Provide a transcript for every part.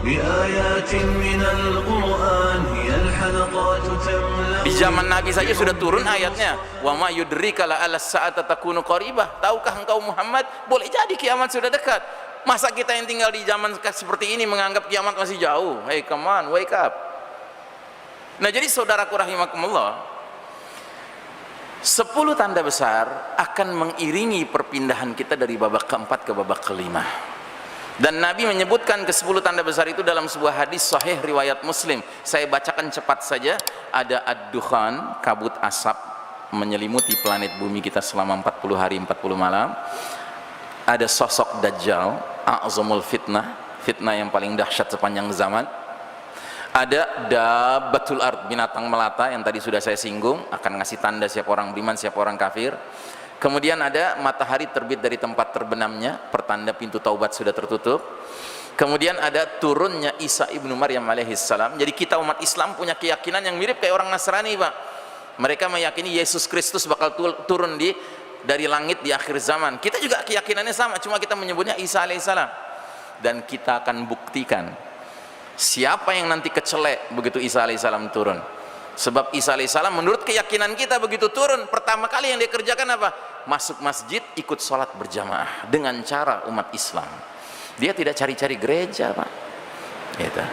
بآيات من القرآن هي الحلقات تملأ. Di zaman Nabi saja sudah turun ayatnya, wa ma yudrika la ala sa'ata takunu qaribah. Tahukah engkau Muhammad, boleh jadi kiamat sudah dekat. Masa kita yang tinggal di zaman seperti ini menganggap kiamat masih jauh? Hey, come on, wake up. Nah, jadi saudaraku rahimakumullah, 10 tanda besar akan mengiringi perpindahan kita dari babak keempat ke babak kelima. Dan Nabi menyebutkan ke 10 tanda besar itu dalam sebuah hadis sahih riwayat Muslim. Saya bacakan cepat saja. Ada ad-dukhan, kabut asap menyelimuti planet bumi kita selama 40 hari 40 malam. Ada sosok Dajjal, a'zamul fitnah, fitnah yang paling dahsyat sepanjang zaman. Ada dabbatul ard, binatang melata yang tadi sudah saya singgung, akan ngasih tanda siapa orang beriman, siapa orang kafir. Kemudian ada matahari terbit dari tempat terbenamnya, pertanda pintu taubat sudah tertutup. Kemudian ada turunnya Isa ibnu Maryam alaihissalam. Jadi kita umat Islam punya keyakinan yang mirip kayak orang Nasrani, Pak. Mereka meyakini Yesus Kristus bakal turun dari langit di akhir zaman. Kita juga keyakinannya sama, cuma kita menyebutnya Isa alaihissalam. Dan kita akan buktikan siapa yang nanti kecelek begitu Isa alaihissalam turun. Sebab Isa alaihissalam menurut keyakinan kita begitu turun, pertama kali yang dia kerjakan apa? Masuk masjid, ikut sholat berjamaah dengan cara umat Islam. Dia tidak cari-cari gereja, Pak. Gitu.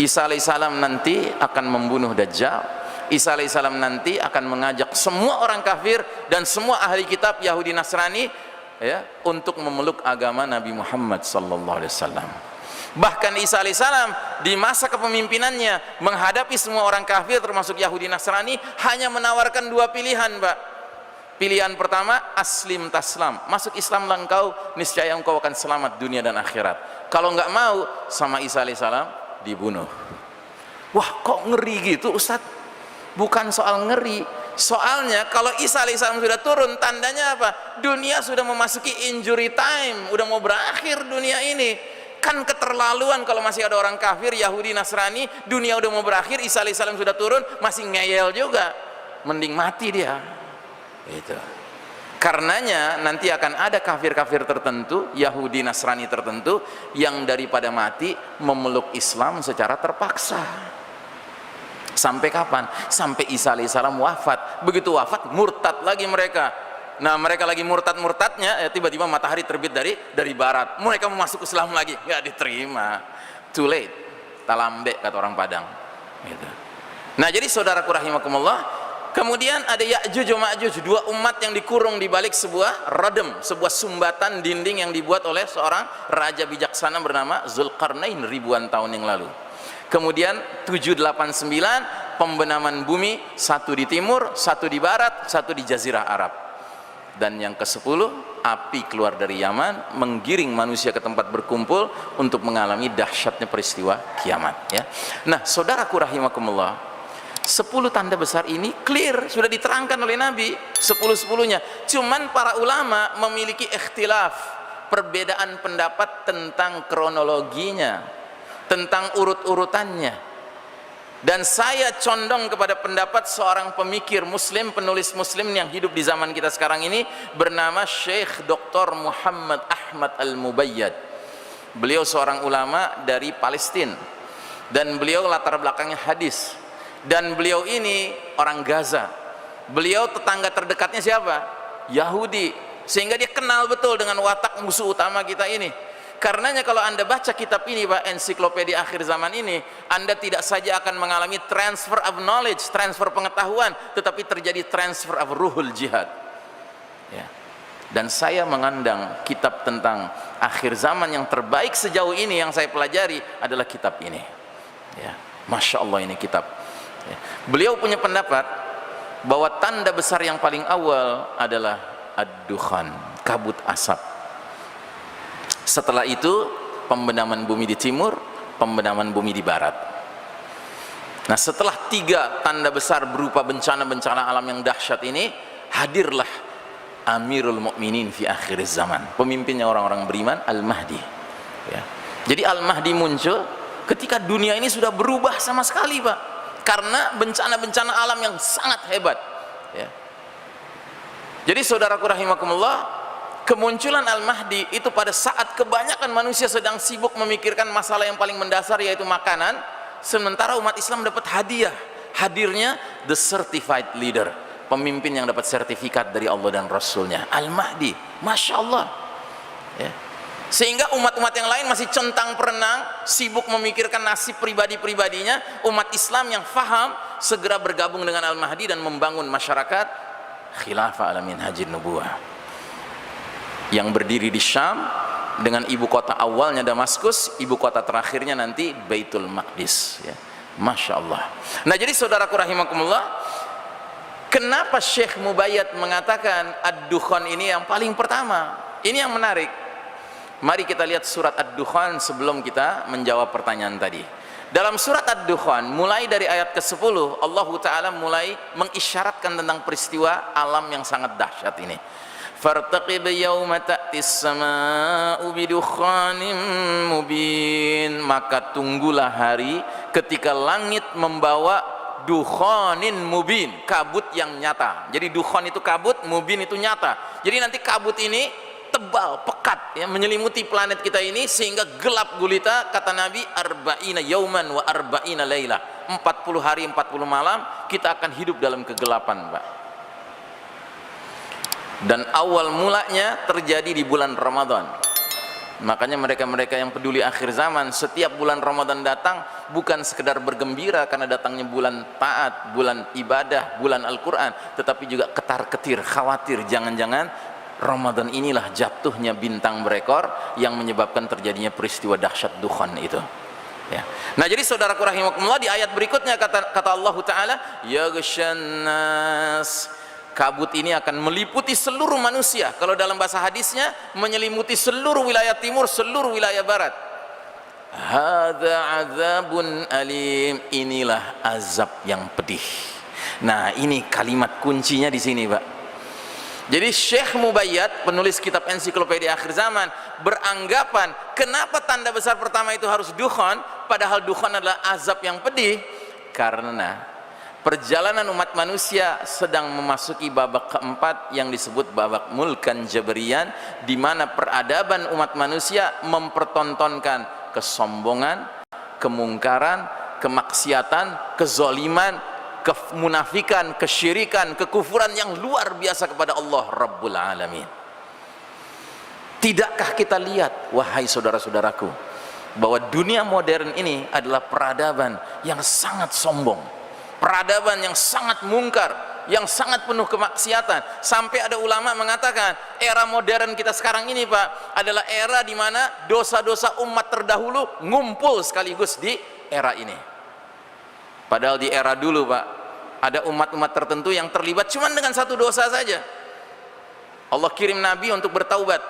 Isa alaihissalam nanti akan membunuh Dajjal. Isa alaihissalam nanti akan mengajak semua orang kafir dan semua ahli kitab Yahudi Nasrani, ya, untuk memeluk agama Nabi Muhammad sallallahu alaihi wasallam. Bahkan Isa alaihissalam di masa kepemimpinannya menghadapi semua orang kafir termasuk Yahudi Nasrani hanya menawarkan 2 pilihan, Pak. Pilihan pertama, aslim taslam, masuk Islam engkau, niscaya engkau akan selamat dunia dan akhirat. Kalau nggak mau, sama Isa alaihissalam dibunuh. Wah, kok ngeri gitu Ustaz? Bukan soal ngeri, soalnya kalau Isa alaihissalam sudah turun, tandanya apa? Dunia sudah memasuki injury time, udah mau berakhir dunia ini. Kan keterlaluan kalau masih ada orang kafir, Yahudi, Nasrani, dunia udah mau berakhir, Isa alaihissalam sudah turun, masih ngeyel juga, mending mati dia. Itu. Karenanya nanti akan ada kafir-kafir tertentu, Yahudi, Nasrani tertentu, yang daripada mati memeluk Islam secara terpaksa. Sampai kapan? Sampai Isa alaihissalam wafat. Begitu wafat, murtad lagi mereka. Nah, mereka lagi murtad-murtadnya, tiba-tiba matahari terbit dari barat. Mereka mau masuk Islam lagi, nggak diterima. Too late, talambe kata orang Padang. Gitu. Nah, jadi saudaraku rahimakumullah, kemudian ada Ya'juj wa Ma'juj, 2 umat yang dikurung di balik sebuah radem, sebuah sumbatan dinding yang dibuat oleh seorang raja bijaksana bernama Zulkarnain ribuan tahun yang lalu. Kemudian 789 pembenaman bumi, 1 di timur, 1 di barat, 1 di Jazirah Arab. Dan yang ke-10, api keluar dari Yaman menggiring manusia ke tempat berkumpul untuk mengalami dahsyatnya peristiwa kiamat, ya. Nah, saudaraku rahimakumullah, 10 tanda besar ini clear, sudah diterangkan oleh Nabi, 10-10-nya. Cuman para ulama memiliki ikhtilaf, perbedaan pendapat tentang kronologinya, tentang urut-urutannya. Dan saya condong kepada pendapat seorang pemikir muslim, penulis muslim yang hidup di zaman kita sekarang ini, bernama Syekh Dr. Muhammad Ahmad Al-Mubayyad. Beliau seorang ulama dari Palestina, dan beliau latar belakangnya hadis, dan beliau ini orang Gaza. Beliau tetangga terdekatnya siapa? Yahudi, sehingga dia kenal betul dengan watak musuh utama kita ini. Karenanya kalau Anda baca kitab ini, Pak, ensiklopedia akhir zaman ini, Anda tidak saja akan mengalami transfer of knowledge, transfer pengetahuan, tetapi terjadi transfer of ruhul jihad, ya. Dan saya mengandang kitab tentang akhir zaman yang terbaik sejauh ini yang saya pelajari adalah kitab ini, ya. Masya Allah, ini kitab, ya. Beliau punya pendapat bahwa tanda besar yang paling awal adalah ad-dukhan, kabut asap. Setelah itu pembenaman bumi di timur, pembenaman bumi di barat. Nah, setelah 3 tanda besar berupa bencana-bencana alam yang dahsyat ini, hadirlah Amirul Mukminin fi akhir zaman, pemimpinnya orang-orang beriman, Al-Mahdi, ya. Jadi Al-Mahdi muncul ketika dunia ini sudah berubah sama sekali, Pak, karena bencana-bencana alam yang sangat hebat, ya. Jadi saudaraku rahimakumullah, kemunculan Al-Mahdi itu pada saat kebanyakan manusia sedang sibuk memikirkan masalah yang paling mendasar, yaitu makanan, sementara umat Islam dapat hadiah, hadirnya the certified leader, pemimpin yang dapat sertifikat dari Allah dan Rasulnya, Al-Mahdi. Masya Allah ya. Sehingga umat-umat yang lain masih centang perenang, sibuk memikirkan nasib pribadi-pribadinya. Umat Islam yang faham segera bergabung dengan Al-Mahdi dan membangun masyarakat khilafah ala minhajin nubuwah yang berdiri di Syam dengan ibu kota awalnya Damaskus, ibu kota terakhirnya nanti Baitul Maqdis ya. Masya Allah. Nah, jadi saudaraku rahimakumullah, kenapa Syekh Mubayyad mengatakan ad-dukhan ini yang paling pertama? Ini yang menarik. Mari kita lihat surat Ad-Dukhan sebelum kita menjawab pertanyaan tadi. Dalam surat Ad-Dukhan, mulai dari ayat ke-10, Allah Ta'ala mulai mengisyaratkan tentang peristiwa alam yang sangat dahsyat ini. Fartaqib yawma ta'tis sama'u bidukhanim mubin. Maka tunggulah hari ketika langit membawa dukhanin mubin, kabut yang nyata. Jadi dukhan itu kabut, mubin itu nyata. Jadi nanti kabut ini tebal, pekat ya, menyelimuti planet kita ini sehingga gelap gulita. Kata Nabi, arba'ina yauman wa arba'ina laila, 40 hari 40 malam kita akan hidup dalam kegelapan, Pak. Dan awal mulanya terjadi di bulan Ramadan. Makanya mereka-mereka yang peduli akhir zaman, setiap bulan Ramadan datang bukan sekedar bergembira karena datangnya bulan taat, bulan ibadah, bulan Al-Quran, tetapi juga ketar-ketir, khawatir jangan-jangan Ramadan inilah jatuhnya bintang berekor yang menyebabkan terjadinya peristiwa dahsyat dukhan itu ya. Nah, jadi saudaraku rahimakumullah, di ayat berikutnya kata Allah Ta'ala, yaghshan nas, kabut ini akan meliputi seluruh manusia. Kalau dalam bahasa hadisnya, menyelimuti seluruh wilayah timur, seluruh wilayah barat. Hadza azabun alim, inilah azab yang pedih. Nah, ini kalimat kuncinya di sini, Pak. Jadi Syekh Mubayyad, penulis kitab ensiklopedia akhir zaman, beranggapan kenapa tanda besar pertama itu harus dukhan, padahal dukhan adalah azab yang pedih, karena perjalanan umat manusia sedang memasuki babak keempat yang disebut babak mulkan jabriyan, di mana peradaban umat manusia mempertontonkan kesombongan, kemungkaran, kemaksiatan, kezaliman, kemunafikan, kesyirikan, kekufuran yang luar biasa kepada Allah Rabbul Alamin. Tidakkah kita lihat, wahai saudara-saudaraku, bahwa dunia modern ini adalah peradaban yang sangat sombong, peradaban yang sangat mungkar, yang sangat penuh kemaksiatan. Sampai ada ulama mengatakan era modern kita sekarang ini, Pak, adalah era di mana dosa-dosa umat terdahulu ngumpul sekaligus di era ini. Padahal di era dulu, Pak, ada umat-umat tertentu yang terlibat cuma dengan satu dosa saja. Allah kirim Nabi untuk bertaubat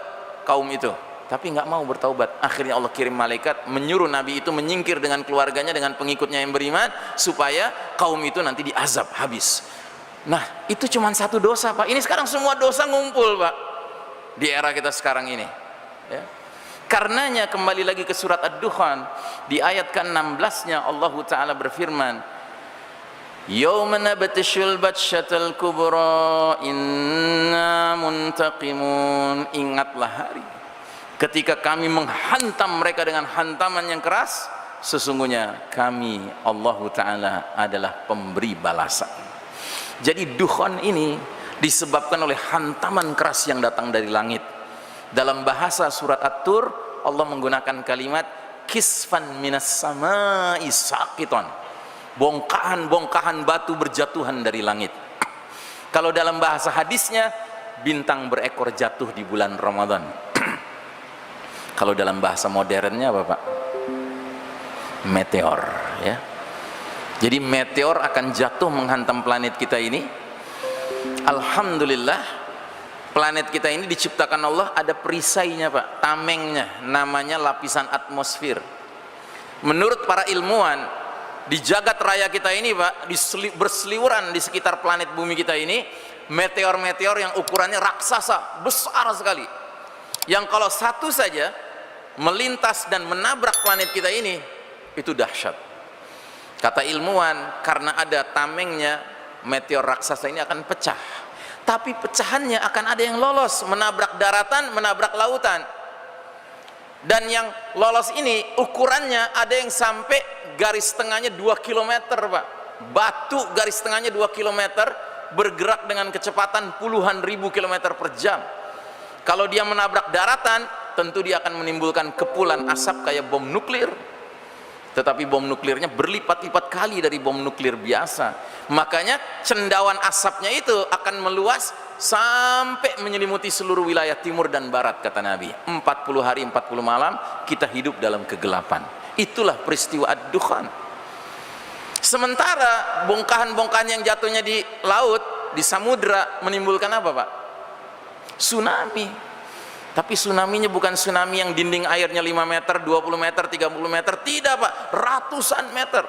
kaum itu, tapi nggak mau bertaubat. Akhirnya Allah kirim malaikat menyuruh Nabi itu menyingkir dengan keluarganya, dengan pengikutnya yang beriman, supaya kaum itu nanti diazab habis. Nah, itu cuma satu dosa, Pak. Ini sekarang semua dosa ngumpul, Pak, di era kita sekarang ini ya. Karenanya kembali lagi ke surat Ad-Dukhan, di ayat ke-16-nya Allah Ta'ala berfirman, Yawma nabtishul batshatal kubra inna muntaqimun. Ingatlah hari ketika kami menghantam mereka dengan hantaman yang keras, sesungguhnya kami Allah Ta'ala adalah pemberi balasan. Jadi dukhan ini disebabkan oleh hantaman keras yang datang dari langit. Dalam bahasa surat At-Tur, Allah menggunakan kalimat kisfan minas sama'i saqiton, bongkahan-bongkahan batu berjatuhan dari langit. Kalau dalam bahasa hadisnya, bintang berekor jatuh di bulan Ramadan. Kalau dalam bahasa modernnya apa, Pak? Meteor ya. Jadi meteor akan jatuh menghantam planet kita ini. Alhamdulillah, planet kita ini diciptakan Allah ada perisainya, Pak, tamengnya, namanya lapisan atmosfer. Menurut para ilmuwan, di jagat raya kita ini, Pak, berseliweran di sekitar planet bumi kita ini, meteor-meteor yang ukurannya raksasa, besar sekali, yang kalau satu saja melintas dan menabrak planet kita ini, itu dahsyat. Kata ilmuwan, karena ada tamengnya, meteor raksasa ini akan pecah. tapi pecahannya akan ada yang lolos, menabrak daratan, menabrak lautan. Dan yang lolos ini ukurannya ada yang sampai garis tengahnya 2 km, Pak. Batu garis tengahnya 2 km, bergerak dengan kecepatan puluhan ribu kilometer per jam. Kalau dia menabrak daratan, tentu dia akan menimbulkan kepulan asap kayak bom nuklir. Tetapi bom nuklirnya berlipat-lipat kali dari bom nuklir biasa. Makanya cendawan asapnya itu akan meluas sampai menyelimuti seluruh wilayah timur dan barat, kata Nabi. 40 hari 40 malam kita hidup dalam kegelapan. Itulah peristiwa ad-dukhan. Sementara bongkahan-bongkahan yang jatuhnya di laut, di samudra, menimbulkan apa, Pak? Tsunami. Tapi tsunaminya bukan tsunami yang dinding airnya 5 meter, 20 meter, 30 meter. Tidak, Pak, ratusan meter.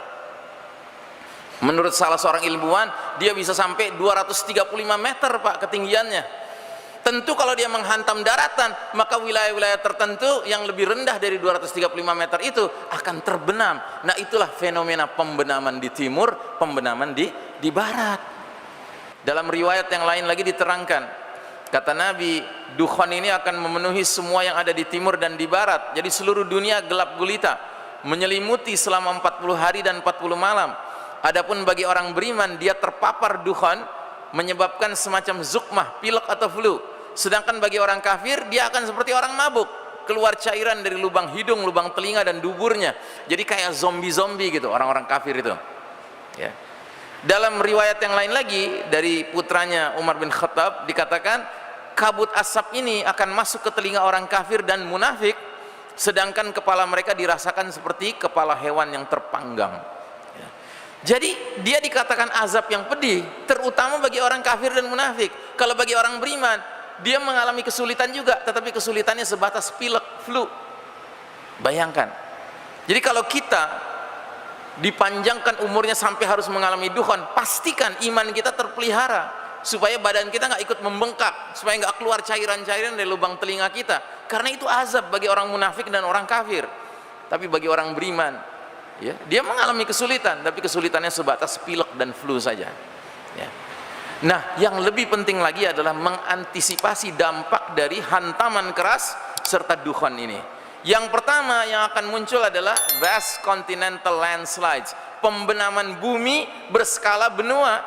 Menurut salah seorang ilmuwan, dia bisa sampai 235 meter, Pak, ketinggiannya. Tentu kalau dia menghantam daratan, maka wilayah-wilayah tertentu yang lebih rendah dari 235 meter itu akan terbenam. Nah, itulah fenomena pembenaman di timur, pembenaman di barat. Dalam riwayat yang lain lagi diterangkan, kata Nabi, dukhan ini akan memenuhi semua yang ada di timur dan di barat. Jadi seluruh dunia gelap gulita, menyelimuti selama 40 hari dan 40 malam. Adapun bagi orang beriman, dia terpapar dukhan, menyebabkan semacam zukmah, pilek atau flu. Sedangkan bagi orang kafir, dia akan seperti orang mabuk, keluar cairan dari lubang hidung, lubang telinga dan duburnya. Jadi kayak zombie-zombie gitu orang-orang kafir itu, ya. Dalam riwayat yang lain lagi dari putranya Umar bin Khattab dikatakan, kabut asap ini akan masuk ke telinga orang kafir dan munafik, sedangkan kepala mereka dirasakan seperti kepala hewan yang terpanggang. Jadi dia dikatakan azab yang pedih, terutama bagi orang kafir dan munafik. Kalau bagi orang beriman, dia mengalami kesulitan juga, tetapi kesulitannya sebatas pilek, flu. Bayangkan. Jadi kalau kita dipanjangkan umurnya sampai harus mengalami dukhan, pastikan iman kita terpelihara, supaya badan kita nggak ikut membengkak, supaya nggak keluar cairan-cairan dari lubang telinga kita. Karena itu azab bagi orang munafik dan orang kafir. Tapi bagi orang beriman, ya, dia mengalami kesulitan, tapi kesulitannya sebatas pilek dan flu saja, ya. Nah, yang lebih penting lagi adalah mengantisipasi dampak dari hantaman keras serta dukhan ini. Yang pertama yang akan muncul adalah vast continental landslides, pembenaman bumi berskala benua.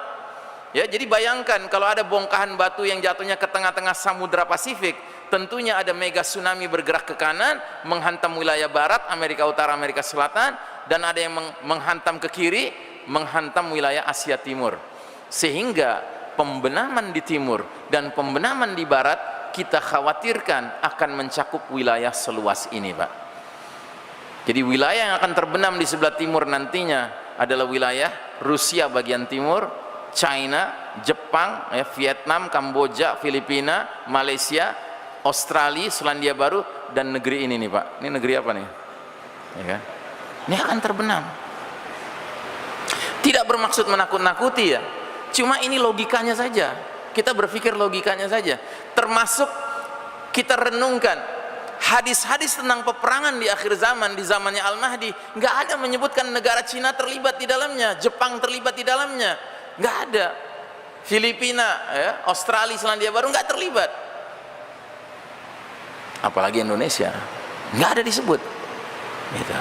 Ya, jadi bayangkan kalau ada bongkahan batu yang jatuhnya ke tengah-tengah Samudra Pasifik, tentunya ada mega tsunami bergerak ke kanan, menghantam wilayah barat, Amerika Utara, Amerika Selatan, dan ada yang menghantam ke kiri, menghantam wilayah Asia Timur. Sehingga pembenaman di timur dan pembenaman di barat kita khawatirkan akan mencakup wilayah seluas ini, Pak. Jadi wilayah yang akan terbenam di sebelah timur nantinya adalah wilayah Rusia bagian timur, China, Jepang, Vietnam, Kamboja, Filipina, Malaysia, Australia, Selandia Baru, dan negeri ini nih, Pak. Ini negeri apa nih? Ya kan? Ini akan terbenam. Tidak bermaksud menakut-nakuti ya, cuma ini logikanya saja. Kita berpikir logikanya saja. Termasuk kita renungkan hadis-hadis tentang peperangan di akhir zaman, di zamannya Al-Mahdi, nggak ada menyebutkan negara Cina terlibat di dalamnya, Jepang terlibat di dalamnya, nggak ada. Filipina, ya, Australia, Selandia Baru nggak terlibat. Apalagi Indonesia, nggak ada disebut. Gitu.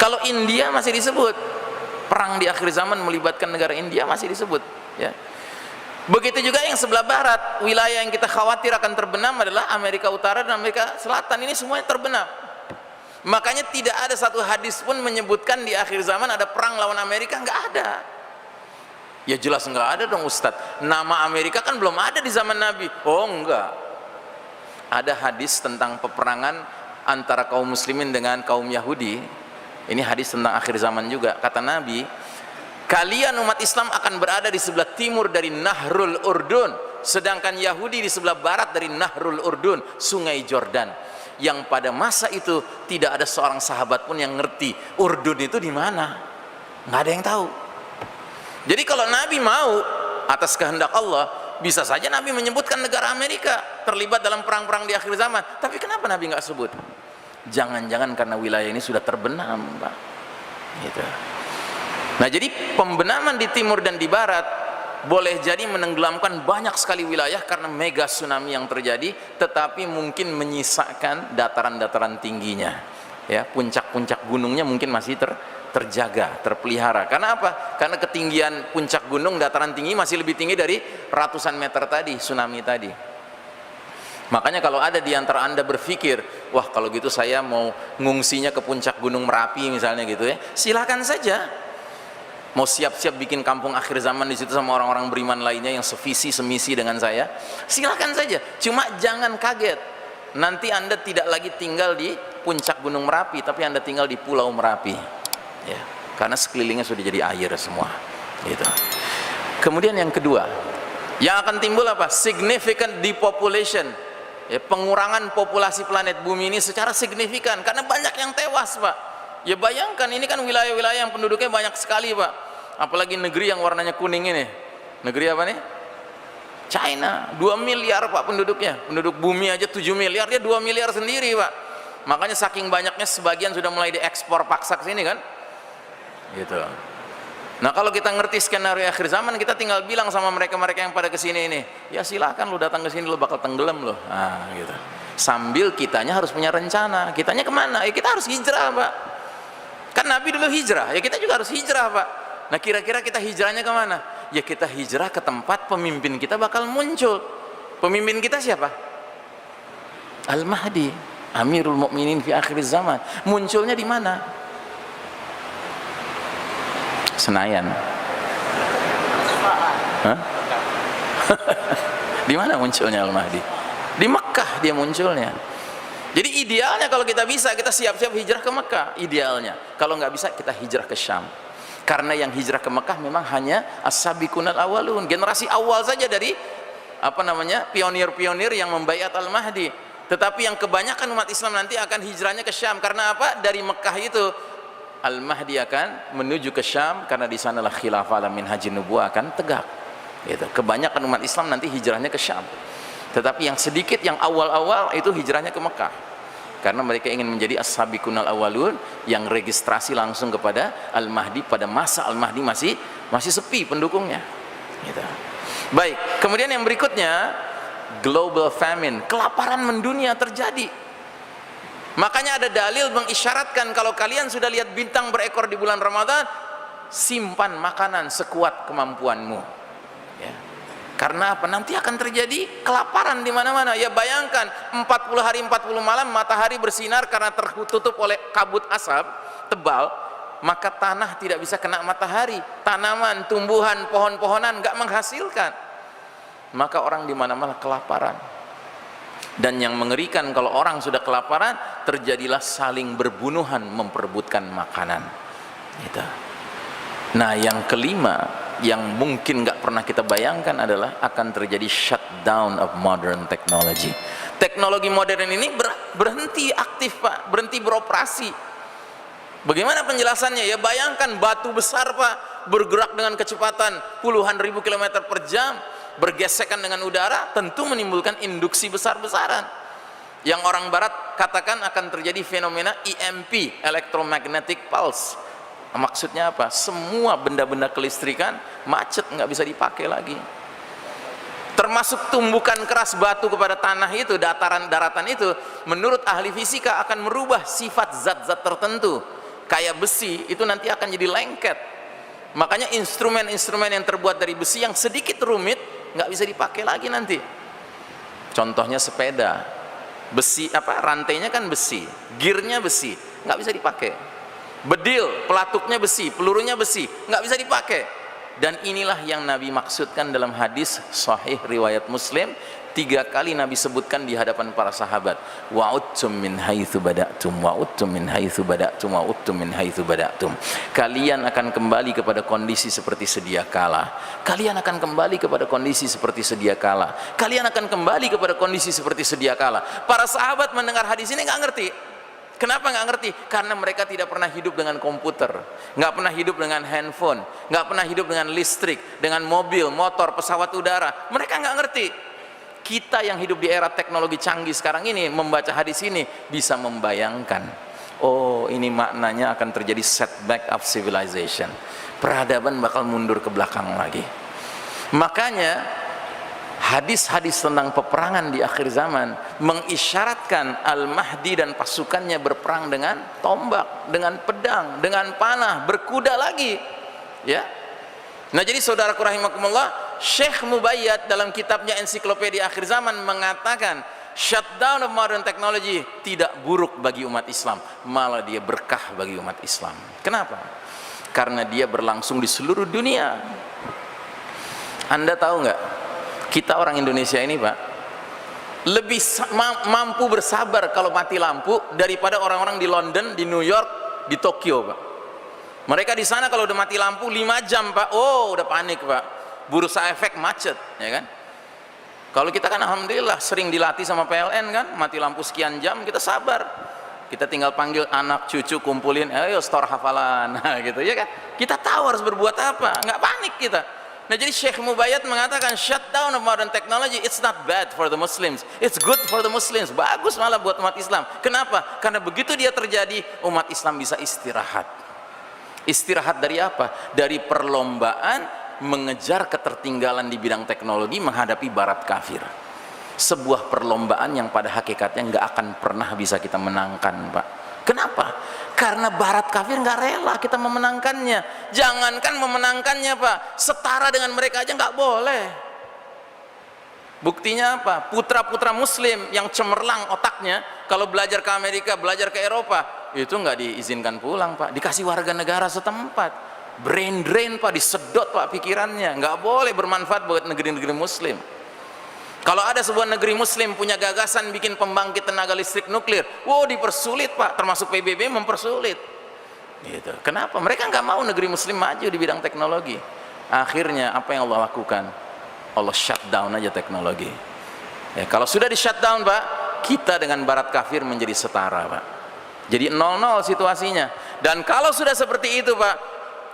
Kalau India masih disebut, perang di akhir zaman melibatkan negara India masih disebut, ya. Begitu juga yang sebelah barat, wilayah yang kita khawatir akan terbenam adalah Amerika Utara dan Amerika Selatan. Ini semuanya terbenam. Makanya tidak ada satu hadis pun menyebutkan di akhir zaman ada perang lawan Amerika, nggak ada. Ya jelas nggak ada dong, Ustadz. Nama Amerika kan belum ada di zaman Nabi. Oh enggak. Ada hadis tentang peperangan antara kaum muslimin dengan kaum Yahudi. Ini hadis tentang akhir zaman juga. Kata Nabi, kalian umat Islam akan berada di sebelah timur dari Nahrul Urdun, sedangkan Yahudi di sebelah barat dari Nahrul Urdun, sungai Jordan. Yang pada masa itu tidak ada seorang sahabat pun yang ngerti Urdun itu di mana. Nggak ada yang tahu. Jadi kalau Nabi mau atas kehendak Allah, bisa saja Nabi menyebutkan negara Amerika terlibat dalam perang-perang di akhir zaman. Tapi kenapa Nabi nggak sebut? Jangan-jangan karena wilayah ini sudah terbenam, Pak. Gitu. Nah, jadi pembenaman di timur dan di barat boleh jadi menenggelamkan banyak sekali wilayah karena mega tsunami yang terjadi, tetapi mungkin menyisakan dataran-dataran tingginya. Ya, puncak-puncak gunungnya mungkin masih terjaga, terpelihara. Karena apa? Karena ketinggian puncak gunung, dataran tinggi masih lebih tinggi dari ratusan meter tadi, tsunami tadi. Makanya kalau ada di antara Anda berpikir, wah kalau gitu saya mau ngungsinya ke puncak Gunung Merapi misalnya gitu ya, silakan saja. Mau siap-siap bikin kampung akhir zaman di situ sama orang-orang beriman lainnya yang sevisi semisi dengan saya, silakan saja. Cuma jangan kaget, nanti Anda tidak lagi tinggal di puncak Gunung Merapi, tapi Anda tinggal di Pulau Merapi, ya, karena sekelilingnya sudah jadi air semua. Gitu. Kemudian yang kedua, yang akan timbul apa? Significant depopulation. Ya, pengurangan populasi planet bumi ini secara signifikan karena banyak yang tewas, Pak. Ya bayangkan, ini kan wilayah-wilayah yang penduduknya banyak sekali, Pak. Apalagi negeri yang warnanya kuning ini. Negeri apa nih? China. 2 miliar, Pak, penduduknya. Penduduk bumi aja 7 miliar, dia 2 miliar sendiri, Pak. Makanya saking banyaknya sebagian sudah mulai diekspor paksa ke sini kan. Gitu. Nah kalau kita ngerti skenario akhir zaman, kita tinggal bilang sama mereka-mereka yang pada kesini ini, ya silakan lu datang ke sini, lu bakal tenggelam loh. Nah, gitu. Sambil kitanya harus punya rencana. Kitanya kemana? Ya kita harus hijrah, Pak. Kan Nabi dulu hijrah, ya kita juga harus hijrah, Pak. Nah kira-kira kita hijrahnya kemana? Ya kita hijrah ke tempat pemimpin kita bakal muncul. Pemimpin kita siapa? Al-Mahdi, Amirul Mukminin fi akhir zaman. Munculnya di mana? Senayan. Hah? Di mana munculnya Al-Mahdi? Di Mekah dia munculnya. Jadi idealnya kalau kita bisa, kita siap-siap hijrah ke Mekah, idealnya. Kalau nggak bisa, kita hijrah ke Syam. Karena yang hijrah ke Mekah memang hanya as-sabiqunal awwalun, generasi awal saja dari pionir-pionir yang membaiat Al-Mahdi. Tetapi yang kebanyakan umat Islam nanti akan hijrahnya ke Syam. Karena apa? Dari Mekah itu Al-Mahdi akan menuju ke Syam, karena di sanalah khilafah min hajin nubuwah akan tegak. Gitu. Kebanyakan umat Islam nanti hijrahnya ke Syam. Tetapi yang sedikit, yang awal-awal itu hijrahnya ke Mekah. Karena mereka ingin menjadi as-sabiqunal awwalun yang registrasi langsung kepada Al-Mahdi pada masa Al-Mahdi masih sepi pendukungnya. Gitu. Baik, kemudian yang berikutnya, global famine, kelaparan mendunia terjadi. Makanya ada dalil mengisyaratkan kalau kalian sudah lihat bintang berekor di bulan Ramadan, simpan makanan sekuat kemampuanmu. Ya. Karena apa? Nanti akan terjadi kelaparan di mana-mana. Ya bayangkan 40 hari 40 malam matahari bersinar karena tertutup oleh kabut asap tebal, maka tanah tidak bisa kena matahari, tanaman, tumbuhan, pohon-pohonan nggak menghasilkan. Maka orang di mana-mana kelaparan. Dan yang mengerikan kalau orang sudah kelaparan, terjadilah saling berbunuhan memperebutkan makanan. Gitu. Nah yang kelima, yang mungkin nggak pernah kita bayangkan adalah akan terjadi shutdown of modern technology. Teknologi modern ini berhenti aktif, Pak, berhenti beroperasi. Bagaimana penjelasannya? Ya bayangkan batu besar, Pak, bergerak dengan kecepatan puluhan ribu kilometer per jam, bergesekan dengan udara, tentu menimbulkan induksi besar-besaran. Yang orang barat katakan akan terjadi fenomena EMP, electromagnetic pulse. Maksudnya apa? Semua benda-benda kelistrikan macet, nggak bisa dipakai lagi. Termasuk tumbukan keras batu kepada tanah itu, daratan itu, menurut ahli fisika akan merubah sifat zat-zat tertentu. Kayak besi itu nanti akan jadi lengket. Makanya instrumen-instrumen yang terbuat dari besi yang sedikit rumit nggak bisa dipakai lagi nanti. Contohnya sepeda, besi rantainya kan besi, gearnya besi, nggak bisa dipakai. Bedil, pelatuknya besi, pelurunya besi, nggak bisa dipakai. Dan inilah yang Nabi maksudkan dalam hadis sahih riwayat Muslim. 3 kali Nabi sebutkan di hadapan para sahabat, wa'udtum min haitsu bada'tum, wa'udtum min haitsu bada'tum, wa'udtum min haitsu bada'tum. Kalian akan kembali kepada kondisi seperti sedia kala. Kalian akan kembali kepada kondisi seperti sedia kala. Kalian akan kembali kepada kondisi seperti sedia kala. Para sahabat mendengar hadis ini nggak ngerti. Kenapa nggak ngerti? Karena mereka tidak pernah hidup dengan komputer, nggak pernah hidup dengan handphone, nggak pernah hidup dengan listrik, dengan mobil, motor, pesawat udara. Mereka nggak ngerti. Kita yang hidup di era teknologi canggih sekarang ini membaca hadis ini bisa membayangkan, oh ini maknanya akan terjadi setback of civilization. Peradaban bakal mundur ke belakang lagi. Makanya hadis-hadis tentang peperangan di akhir zaman mengisyaratkan Al-Mahdi dan pasukannya berperang dengan tombak, dengan pedang, dengan panah, berkuda lagi, ya. Nah, jadi saudaraku rahimakumullah, Syekh Mubayyad dalam kitabnya Ensiklopedia Akhir Zaman mengatakan shutdown of modern technology tidak buruk bagi umat Islam, malah dia berkah bagi umat Islam. Kenapa? Karena dia berlangsung di seluruh dunia. Anda tahu nggak, kita orang Indonesia ini Pak lebih mampu bersabar kalau mati lampu daripada orang-orang di London, di New York, di Tokyo Pak. Mereka di sana kalau udah mati lampu 5 jam Pak, oh udah panik Pak, bursa efek macet, ya kan. Kalau kita kan alhamdulillah sering dilatih sama PLN kan, mati lampu sekian jam kita sabar, kita tinggal panggil anak cucu kumpulin, ayo store hafalan, nah, gitu ya kan. Kita tahu harus berbuat apa, nggak panik kita. Nah, jadi Syekh Mubayyad mengatakan shutdown of modern technology it's not bad for the Muslims, it's good for the Muslims, bagus malah buat umat Islam. Kenapa? Karena begitu dia terjadi, umat Islam bisa istirahat. Istirahat dari apa? Dari perlombaan mengejar ketertinggalan di bidang teknologi menghadapi barat kafir. Sebuah perlombaan yang pada hakikatnya nggak akan pernah bisa kita menangkan Pak. Kenapa? Karena barat kafir nggak rela kita memenangkannya. Jangankan memenangkannya Pak, setara dengan mereka aja nggak boleh. Buktinya apa? Putra-putra muslim yang cemerlang otaknya, kalau belajar ke Amerika, belajar ke Eropa, itu nggak diizinkan pulang Pak, dikasih warga negara setempat. Brain drain Pak, disedot Pak pikirannya, nggak boleh bermanfaat buat negeri-negeri muslim. Kalau ada sebuah negeri muslim punya gagasan bikin pembangkit tenaga listrik nuklir, wow dipersulit Pak, termasuk PBB mempersulit gitu. Kenapa? Mereka nggak mau negeri muslim maju di bidang teknologi. Akhirnya apa yang Allah lakukan? Allah shutdown aja teknologi ya. Kalau sudah di shutdown Pak, kita dengan barat kafir menjadi setara Pak, jadi 0-0 situasinya. Dan kalau sudah seperti itu Pak,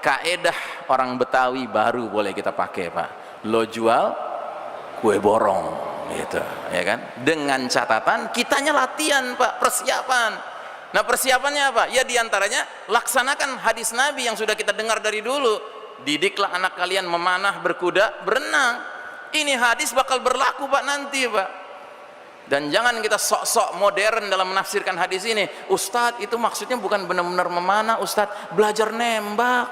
kaedah orang Betawi baru boleh kita pakai Pak, lo jual kue borong gitu ya kan, dengan catatan kitanya latihan Pak, persiapan. Nah, persiapannya apa? Ya diantaranya laksanakan hadis Nabi yang sudah kita dengar dari dulu, didiklah anak kalian memanah, berkuda, berenang. Ini hadis bakal berlaku Pak nanti Pak. Dan jangan kita sok-sok modern dalam menafsirkan hadis ini. Ustadz, itu maksudnya bukan benar-benar memanah Ustadz, belajar nembak.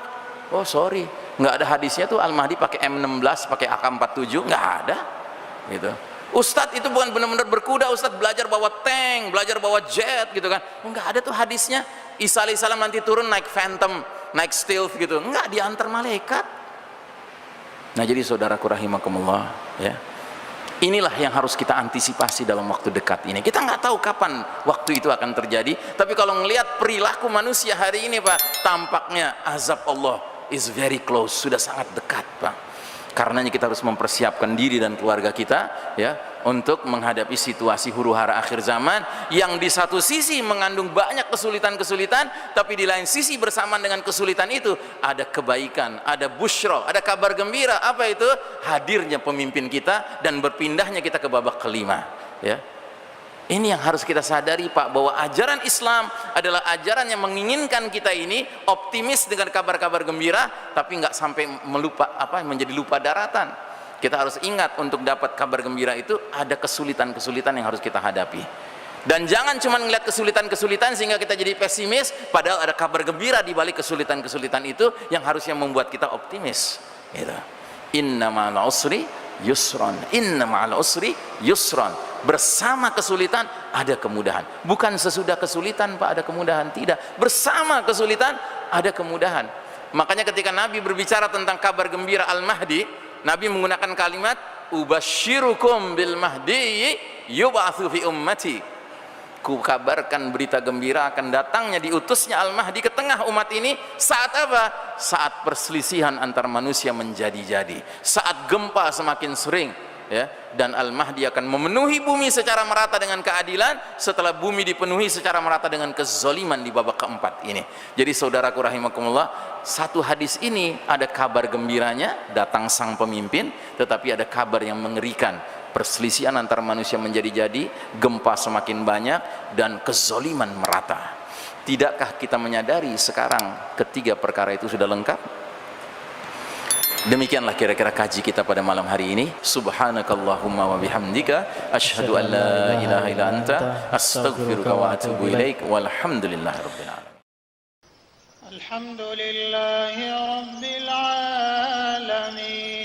Oh sorry, nggak ada hadisnya tuh Al-Mahdi pakai M16, pakai AK-47, nggak ada gitu. Ustadz, itu bukan benar-benar berkuda Ustadz, belajar bawa tank, belajar bawa jet gitu kan, nggak ada tuh hadisnya. Isa alaihissalam nanti turun naik Phantom, naik Stealth gitu, nggak, diantar malaikat. Nah, jadi saudaraku rahimakumullah ya, inilah yang harus kita antisipasi dalam waktu dekat ini. Kita nggak tahu kapan waktu itu akan terjadi, tapi kalau ngelihat perilaku manusia hari ini Pak, tampaknya azab Allah is very close, sudah sangat dekat Pak. Karenanya kita harus mempersiapkan diri dan keluarga kita ya untuk menghadapi situasi huru-hara akhir zaman yang di satu sisi mengandung banyak kesulitan-kesulitan, tapi di lain sisi bersamaan dengan kesulitan itu ada kebaikan, ada busyra, ada kabar gembira. Apa itu? Hadirnya pemimpin kita dan berpindahnya kita ke babak kelima ya. Ini yang harus kita sadari Pak, bahwa ajaran Islam adalah ajaran yang menginginkan kita ini optimis dengan kabar-kabar gembira, tapi nggak sampai melupa menjadi lupa daratan. Kita harus ingat untuk dapat kabar gembira itu ada kesulitan-kesulitan yang harus kita hadapi. Dan jangan cuma ngeliat kesulitan-kesulitan sehingga kita jadi pesimis, padahal ada kabar gembira di balik kesulitan-kesulitan itu yang harusnya membuat kita optimis. Gitu. Inna ma'al usri yusron, inna ma'al usri yusron. Bersama kesulitan ada kemudahan, bukan sesudah kesulitan Pak ada kemudahan, tidak, bersama kesulitan ada kemudahan. Makanya ketika Nabi berbicara tentang kabar gembira Al-Mahdi, Nabi menggunakan kalimat ubasyirukum bil mahdi yub'atsu fi ummati. Ku kabarkan berita gembira akan datangnya diutusnya Al-Mahdi ke tengah umat ini saat apa? Saat perselisihan antar manusia menjadi-jadi, saat gempa semakin sering ya, dan Al-Mahdi akan memenuhi bumi secara merata dengan keadilan setelah bumi dipenuhi secara merata dengan kezaliman di babak keempat ini. Jadi saudaraku rahimakumullah, satu hadis ini ada kabar gembiranya, datang sang pemimpin, tetapi ada kabar yang mengerikan, perselisihan antar manusia menjadi-jadi, gempa semakin banyak, dan kezaliman merata. Tidakkah kita menyadari sekarang ketiga perkara itu sudah lengkap? Demikianlah kira-kira kaji kita pada malam hari ini. Subhanakallahumma wa bihamdika asyhadu an la ilaha illa anta astaghfiruka wa atubu ilaik walhamdulillahi rabbil alamin. Alhamdulillahi rabbil alamin.